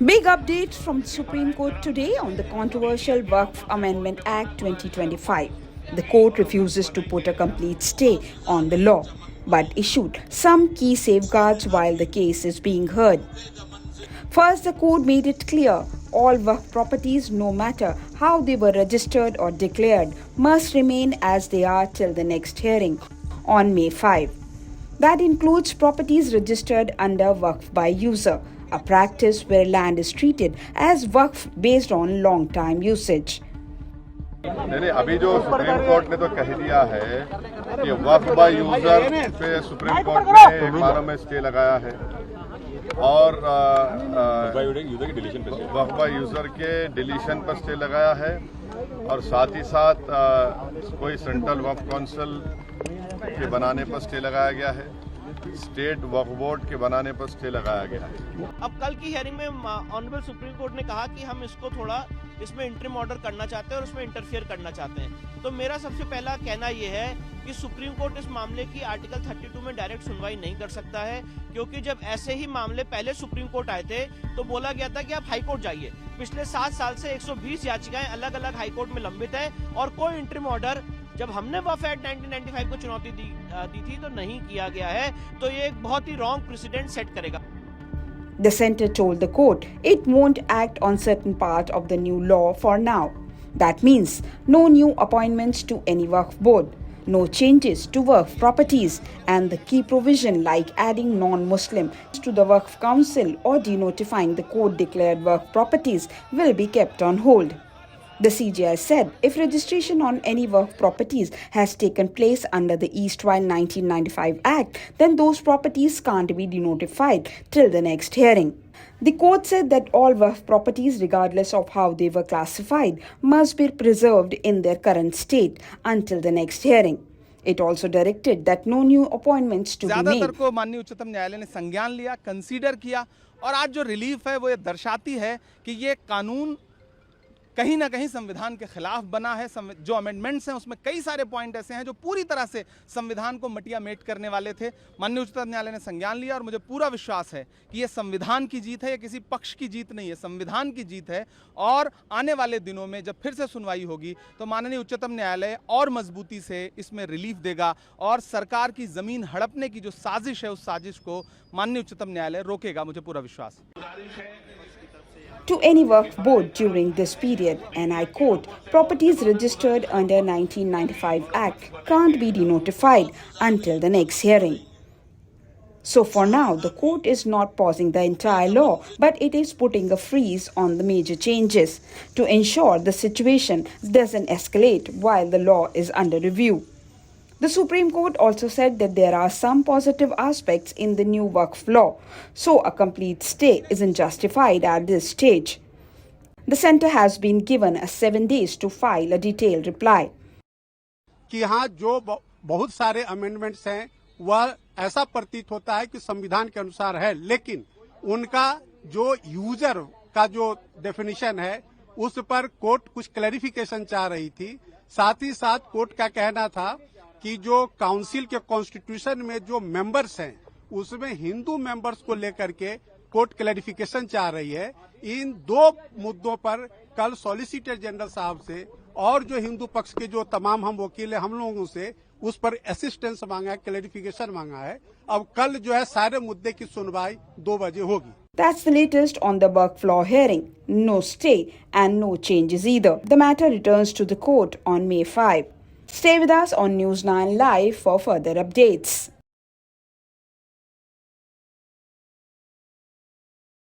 Big update from the Supreme Court today on the controversial Waqf Amendment Act 2025. The court refuses to put a complete stay on the law, but issued some key safeguards while the case is being heard. First, the court made it clear all Waqf properties, no matter how they were registered or declared, must remain as they are till the next hearing on May 5. That includes properties registered under Waqf by user, a practice where land is treated as Waqf based on long time usage. नहीं, अभी जो supreme court ने तो कह दिया है कि वक्फ by user पे सुप्रीम कोर्ट ने एक माह में स्टे लगाया है और वक्फ बाय यूजर के डिलीशन पर स्टे लगाया है और साथ ही साथ कोई सेंट्रल वक्फ काउंसिल के बनाने पर स्टे लगाया गया है, स्टेट वक्फ बोर्ड के बनाने पर स्टे लगाया गया है। अब कल की हियरिंग में ऑनरेबल सुप्रीम कोर्ट ने कहा कि हम इसको थोड़ा इसमें इंटरिम ऑर्डर करना चाहते हैं और उसमें इंटरफेयर करना चाहते हैं। तो मेरा सबसे पहला कहना यह है कि सुप्रीम कोर्ट इस मामले की आर्टिकल 32 में डायरेक्ट सुनवाई नहीं कर सकता है, क्योंकि जब ऐसे ही मामले पहले सुप्रीम कोर्ट आए थे तो बोला गया था कि आप हाई कोर्ट जाइए। पिछले 7 साल से 120 याचिकाएं अलग अलग हाई कोर्ट में लंबित है और कोई इंटरिम ऑर्डर जब हमने वक्फ एक्ट 1995 को चुनौती दी थी तो नहीं किया गया है, तो ये एक बहुत ही रॉन्ग प्रेसिडेंट सेट करेगा। The centre told the court it won't act on certain part of the new law for now. That means no new appointments to any Waqf board, no changes to Waqf properties, and the key provision like adding non-Muslim to the Waqf Council or denotifying the court-declared Waqf properties will be kept on hold. The CJI said if registration on any Waqf properties has taken place under the Erstwhile 1995 Act, then those properties can't be denotified till the next hearing. The court said that all Waqf properties, regardless of how they were classified, must be preserved in their current state until the next hearing. It also directed that no new appointments to be made. ज़्यादातर को माननीय उच्चतम न्यायालय ने संज्ञान लिया, consider किया और आज जो रिलीफ है वो ये दर्शाती है कि ये कानून कहीं ना कहीं संविधान के खिलाफ बना है। जो अमेंडमेंट्स हैं उसमें कई सारे पॉइंट ऐसे हैं जो पूरी तरह से संविधान को मटिया मेट करने वाले थे। माननीय उच्चतम न्यायालय ने संज्ञान लिया और मुझे पूरा विश्वास है कि ये संविधान की जीत है, ये किसी पक्ष की जीत नहीं है, संविधान की जीत है। और आने वाले दिनों में जब फिर से सुनवाई होगी तो माननीय उच्चतम न्यायालय और मजबूती से इसमें रिलीफ देगा और सरकार की जमीन हड़पने की जो साजिश है उस साजिश को माननीय उच्चतम न्यायालय रोकेगा, मुझे पूरा विश्वास है। To any Waqf board during this period, and I quote, properties registered under 1995 Act can't be denotified until the next hearing. So for now, the court is not pausing the entire law, but it is putting a freeze on the major changes to ensure the situation doesn't escalate while the law is under review. The Supreme Court also said that there are some positive aspects in the new Waqf law, so a complete stay isn't justified at this stage. The centre has been given 7 days to file a detailed reply. कि यहाँ जो बहुत सारे amendments हैं वह ऐसा प्रतीत होता है कि संविधान के अनुसार है, लेकिन उनका जो यूजर का जो डेफिनेशन है उस पर कोर्ट कुछ क्लैरिफिकेशन चाह रही थी। साथ ही साथ कोर्ट का कहना था कि जो काउंसिल के कॉन्स्टिट्यूशन में जो मेंबर्स हैं उसमें हिंदू मेंबर्स को लेकर के कोर्ट क्लैरिफिकेशन चाह रही है। इन दो मुद्दों पर कल सॉलिसिटर जनरल साहब से और जो हिंदू पक्ष के जो तमाम हम वकील हैं हम लोगों से उस पर असिस्टेंस मांगा है, क्लैरिफिकेशन मांगा है। अब कल जो है सारे मुद्दे की सुनवाई 2 बजे होगी। That's the latest on the Waqf law hearing. No stay and no changes either. The matter returns to the court on May 5. Stay with us on News 9 Live for further updates.